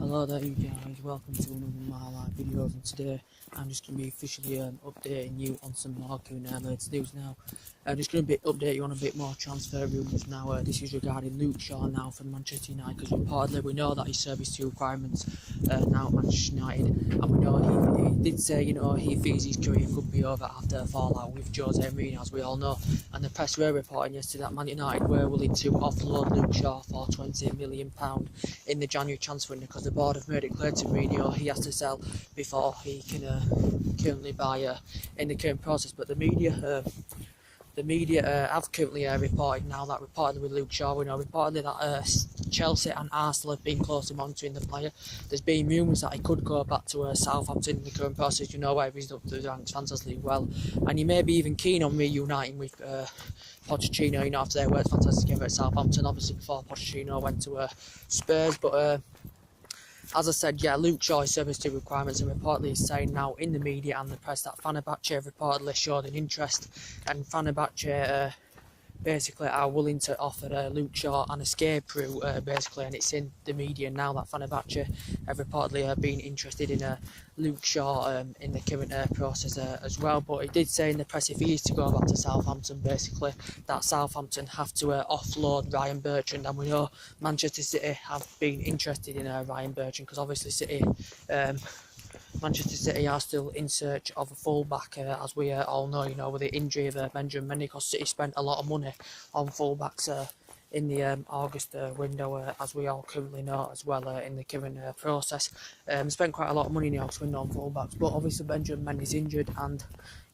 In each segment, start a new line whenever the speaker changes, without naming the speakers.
Hello there you guys, welcome to another of my live videos, and today I'm just going to be officially updating you on some marketing latest news now. I'm just going to update you on a bit more transfer rumours now. This is regarding Luke Shaw now from Manchester United, because reportedly we know that he served his 2 requirements now at Manchester United, and we know he did say, he feels his career could be over after a fallout with Jose Mourinho, as we all know. And the press were reporting yesterday that Man United were willing to offload Luke Shaw for £20 million in the January transfer window, because the board have made it clear to Mourinho he has to sell before he can currently buy in the current process. But the media have currently reported now that reportedly with Luke Shaw, we know reportedly that Chelsea and Arsenal have been closely monitoring the player. There's been rumours that he could go back to Southampton in the current process, where he's up to the ranks fantastically well, and he may be even keen on reuniting with Pochettino, after they worked fantastic together at Southampton, obviously before Pochettino went to Spurs. But as I said, Luke Shaw is service to requirements, and reportedly is saying now in the media and the press that Fenerbache have reportedly showed an interest, and Fenerbache basically are willing to offer Luke Shaw an escape route, basically, and it's in the media now that Fenerbahce have reportedly been interested in Luke Shaw in the current process as well. But he did say in the press, if he is to go back to Southampton, basically, that Southampton have to offload Ryan Bertrand, and we know Manchester City have been interested in Ryan Bertrand, because obviously Manchester City are still in search of a fullback, as we all know, with the injury of Benjamin Mendy, because City spent a lot of money on fullbacks in the August window, as we all currently know as well, in the current process. Spent quite a lot of money in the August window on fullbacks, but obviously Benjamin Mendy's injured, and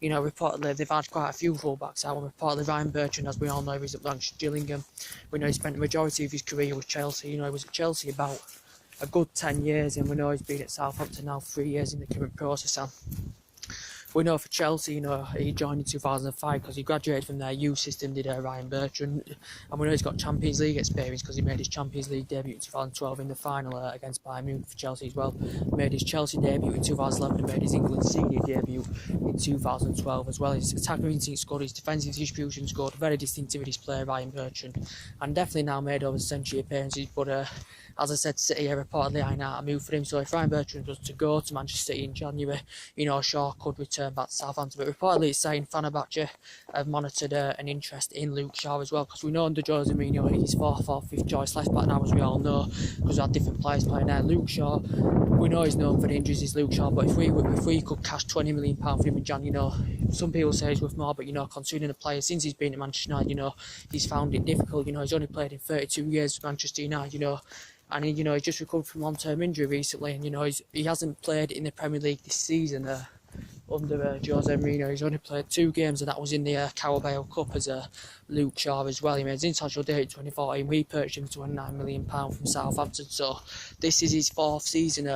reportedly they've had quite a few fullbacks out. Reportedly Ryan Bertrand, as we all know, he's at Gillingham. We know he spent the majority of his career with Chelsea. He was at Chelsea about a good 10 years, and we know he's been at Southampton now 3 years in the current process. And we know for Chelsea, he joined in 2005 because he graduated from their youth system, did Ryan Bertrand, and we know he's got Champions League experience because he made his Champions League debut in 2012 in the final against Bayern Munich for Chelsea as well. Made his Chelsea debut in 2011 and made his England senior debut in 2012 as well. His attacking instinct scored, his defensive distribution scored, very distinctive with his player, Ryan Bertrand, and definitely now made over century appearances. But as I said, City are reportedly eyeing out a move for him, so if Ryan Bertrand was to go to Manchester City in January, Shaw could return back to Southampton. But reportedly it's saying Fenerbahce have monitored an interest in Luke Shaw as well, because we know under Jose Mourinho he's 4th or 5th choice left back now, as we all know, because we had different players playing there. Luke Shaw, we know he's known for the injuries, is Luke Shaw, but if we could cash £20 million for him in January, some people say he's worth more, but considering the player since he's been at Manchester United, he's found it difficult. He's only played in 32 years with Manchester United, and he just recovered from long-term injury recently, and he hasn't played in the Premier League this season under Jose Mourinho. He's only played 2 games, and that was in the Carabao Cup as Luke Shaw as well. He made his international debut in 2014. We purchased him for £29 million from Southampton, so this is his 4th season,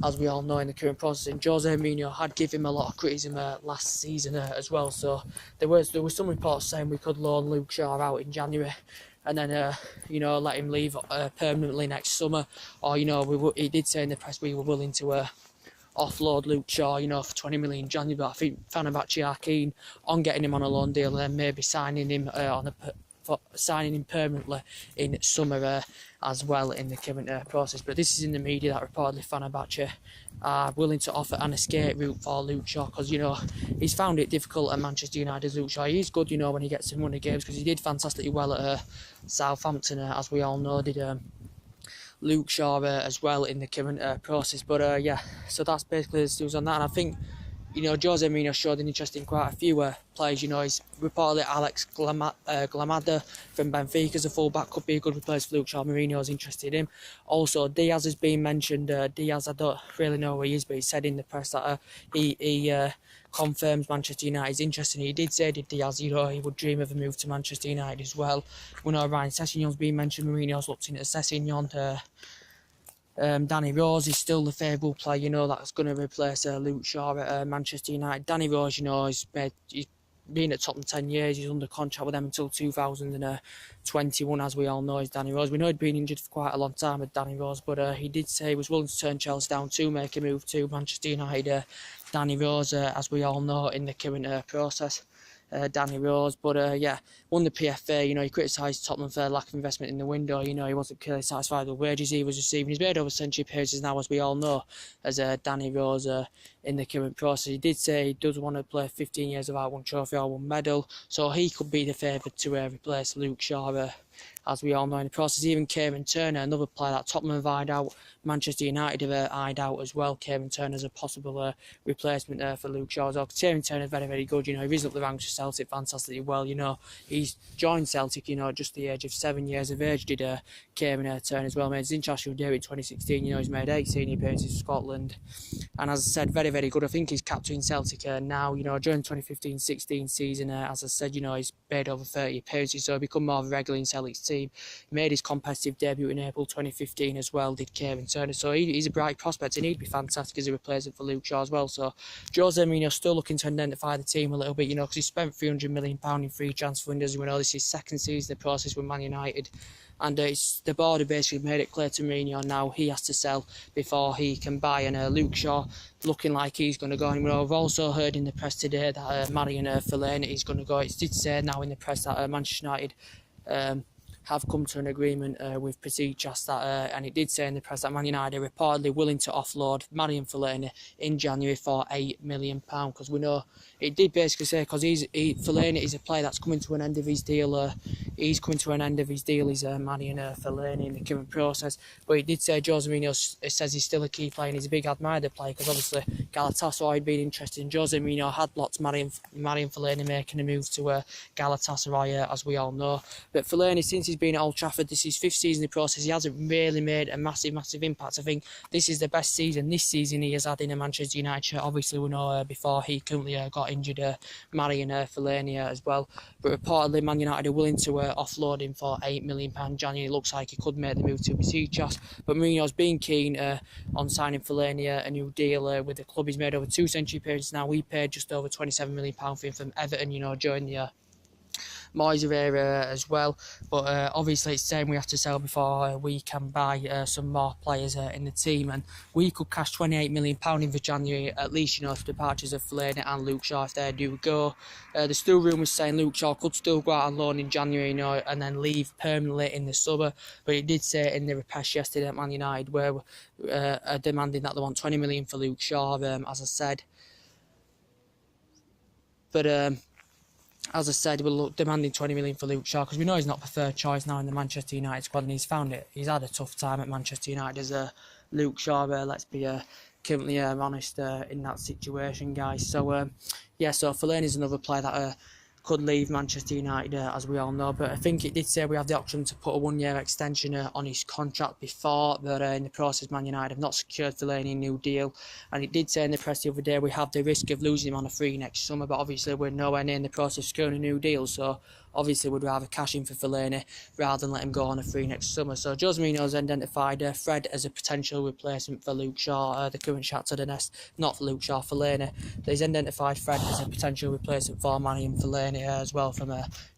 as we all know, in the current process. And Jose Mourinho had given him a lot of criticism last season as well, so there were some reports saying we could loan Luke Shaw out in January, and then let him leave permanently next summer, or he did say in the press we were willing to offload Luke Shaw for 20 million in January. But I think Fenerbahce are keen on getting him on a loan deal, and then maybe signing him signing him permanently in summer as well in the current process. But this is in the media that reportedly Fenerbahce are willing to offer an escape route for Luke Shaw, because he's found it difficult at Manchester United. Luke Shaw, he's good when he gets to run the games, because he did fantastically well at Southampton, as we all know, did Luke Shaw as well in the current process. But so that's basically the news on that. And I think Jose Mourinho showed an interest in quite a few players. He's reportedly Alex Glamada from Benfica as a fullback could be a good replace for Luke Shaw. Mourinho's interested in him. Also, Diaz has been mentioned. Diaz, I don't really know who he is, but he said in the press that he confirms Manchester United's interest, and he did say that Diaz, he would dream of a move to Manchester United as well. We know Ryan Sessegnon's been mentioned. Mourinho's looked into Sessegnon. Danny Rose is still the favourable player, that's going to replace Luke Shaw at Manchester United. Danny Rose, he's been at Tottenham 10 years. He's under contract with them until 2021, as we all know, is Danny Rose. We know he'd been injured for quite a long time with Danny Rose, but he did say he was willing to turn Chelsea down to make a move to Manchester United. Danny Rose, as we all know, in the current process. Danny Rose. But yeah, won the PFA. You know, he criticised Tottenham for lack of investment in the window. You know, he wasn't clearly satisfied with the wages he was receiving. He's made over century appearances now, as we all know, as Danny Rose in the current process. He did say he does want to play 15 years without one trophy or one medal, so he could be the favourite to replace Luke Shaw. As we all know in the process, even Kieran Turner, another player that Tottenham have eyed out, Manchester United have eyed out as well. Kieran Turner as a possible replacement for Luke Shaw. So Kieran Turner is very, very good. You know, he risen up the ranks for Celtic fantastically well. You know, he's joined Celtic, you know, at just the age of 7 years of age. Did Kieran Turner as well. Made his international debut in 2016. You know, he's made 18 appearances for Scotland. And as I said, very, very good. I think he's captain Celtic now. You know, during 2015-16 season, as I said, you know, he's made over 30 appearances, so he's become more of a regular in Celtic's team. He made his competitive debut in April 2015 as well, did Kieran Turner. So he's a bright prospect, and he'd be fantastic as a replacement for Luke Shaw as well. So Jose Mourinho's still looking to identify the team a little bit, you know, because he spent £300 million in free transfer windows. We know this is his second season of the process with Man United. And the board have basically made it clear to Mourinho now he has to sell before he can buy. And Luke Shaw looking like he's going to go. And we've also heard in the press today that Marian Fellaini is going to go. It did say now in the press that Manchester United have come to an agreement with Besiktas that, and it did say in the press that Man United are reportedly willing to offload Marian Fellaini in January for £8 million, because we know it did basically say, because Fellaini is a player that's coming to an end of his deal. He's coming to an end of his deal. He's Marian Fellaini in the current process, but it did say Jose Mourinho says he's still a key player and he's a big admirer of the player, because obviously Galatasaray had been interested in Jose Mourinho, had blocked Marian Fellaini making a move to Galatasaray, as we all know. But Fellaini, since he's been at Old Trafford, this is his 5th season in the process, he hasn't really made a massive impact. I think this is the best season this season he has had in a Manchester United shirt. Obviously we know before he currently got injured, Marian Fellaini as well. But reportedly Man United are willing to offload him for £8 million January. It looks like he could make the move to Besiktas, but Mourinho's been keen on signing Fellaini a new deal with the club. He's made over 2 century appearances now. We paid just over £27 million for him from Everton, you know, during the Moyes era as well. But obviously it's saying we have to sell before we can buy some more players in the team, and we could cash £28 million in for January at least, you know, for departures of Fellaini and Luke Shaw if they do go. There's still rumours saying Luke Shaw could still go out on loan in January, you know, and then leave permanently in the summer. But it did say in the repast yesterday at Man United where are demanding that they want £20 million for Luke Shaw, as I said. But as I said, we're demanding £20 million for Luke Shaw, because we know he's not preferred choice now in the Manchester United squad, and he's found it. He's had a tough time at Manchester United as Luke Shaw. Let's be completely honest in that situation, guys. So yeah, so Fellaini's another player that could leave Manchester United, as we all know. But I think it did say we have the option to put a 1-year extension on his contract before, but in the process Man United have not secured Fellaini a new deal. And it did say in the press the other day we have the risk of losing him on a free next summer, but obviously we're nowhere near in the process of securing a new deal, so obviously we'd rather cash in for Fellaini rather than let him go on a free next summer. So Jose Mourinho's identified Fred as a potential replacement for Luke Shaw, the current Shakhtar Donetsk, not for Luke Shaw, Fellaini. He's identified Fred as a potential replacement for Marian Fellaini as well from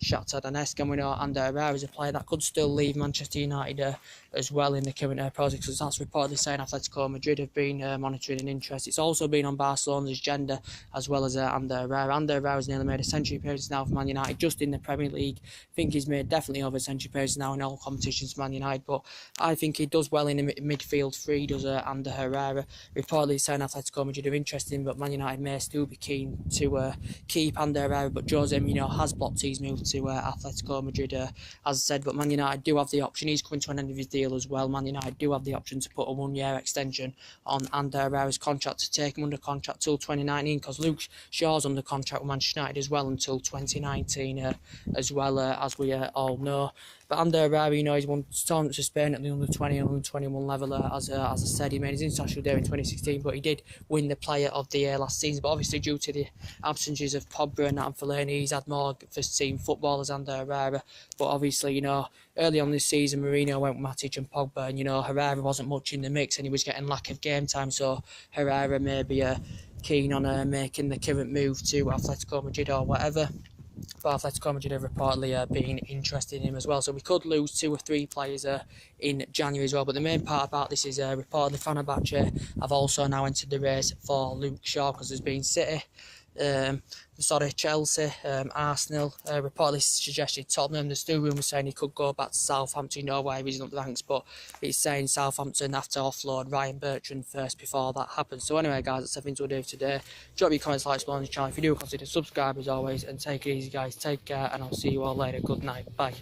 Shakhtar Donetsk, and we know Ander Herrera is a player that could still leave Manchester United as well in the current project, because that's reportedly saying Atletico Madrid have been monitoring an interest. It's also been on Barcelona's agenda, as well as Ander Herrera. Ander Herrera has nearly made a century appearance now for Man United just in the Premier League. I think he's made definitely over a century appearance now in all competitions for Man United, but I think he does well in the midfield three, does Ander Herrera. Reportedly saying Atletico Madrid are interested in, but Man United may still be keen to keep Ander Herrera, but Jose Mourinho has blocked his move to Atletico Madrid, as I said. But Man United do have the option. He's coming to an end of his deal as well. Man United do have the option to put a 1-year extension on Ander Herrera's contract to take him under contract till 2019, because Luke Shaw's under contract with Manchester United as well until 2019 as well, as we all know. But Ander Herrera, you know, he's won tournaments for Spain at the under-20 and under-21 level. As I said, he made his international debut in 2016, but he did win the Player of the Year last season. But obviously, due to the absences of Pogba and Fellaini, he's had more first-team football as Ander Herrera. But obviously, you know, early on this season, Mourinho went with Matic and Pogba, and, you know, Herrera wasn't much in the mix, and he was getting lack of game time. So Herrera may be keen on making the current move to Atletico Madrid or whatever. But Atletico Madrid have reportedly been interested in him as well. So we could lose 2 or 3 players in January as well. But the main part about this is reportedly Fenerbahce have also now entered the race for Luke Shaw, because there's been City, Chelsea, Arsenal, reportedly suggested Tottenham. There's still rumours saying he could go back to Southampton, you know, where he's up the ranks, but it's saying Southampton have to offload Ryan Bertrand first before that happens. So anyway, guys, that's everything to do today. Drop your comments, like, subscribe on the channel. If you do, consider subscribe as always, and take it easy, guys. Take care, and I'll see you all later. Good night. Bye.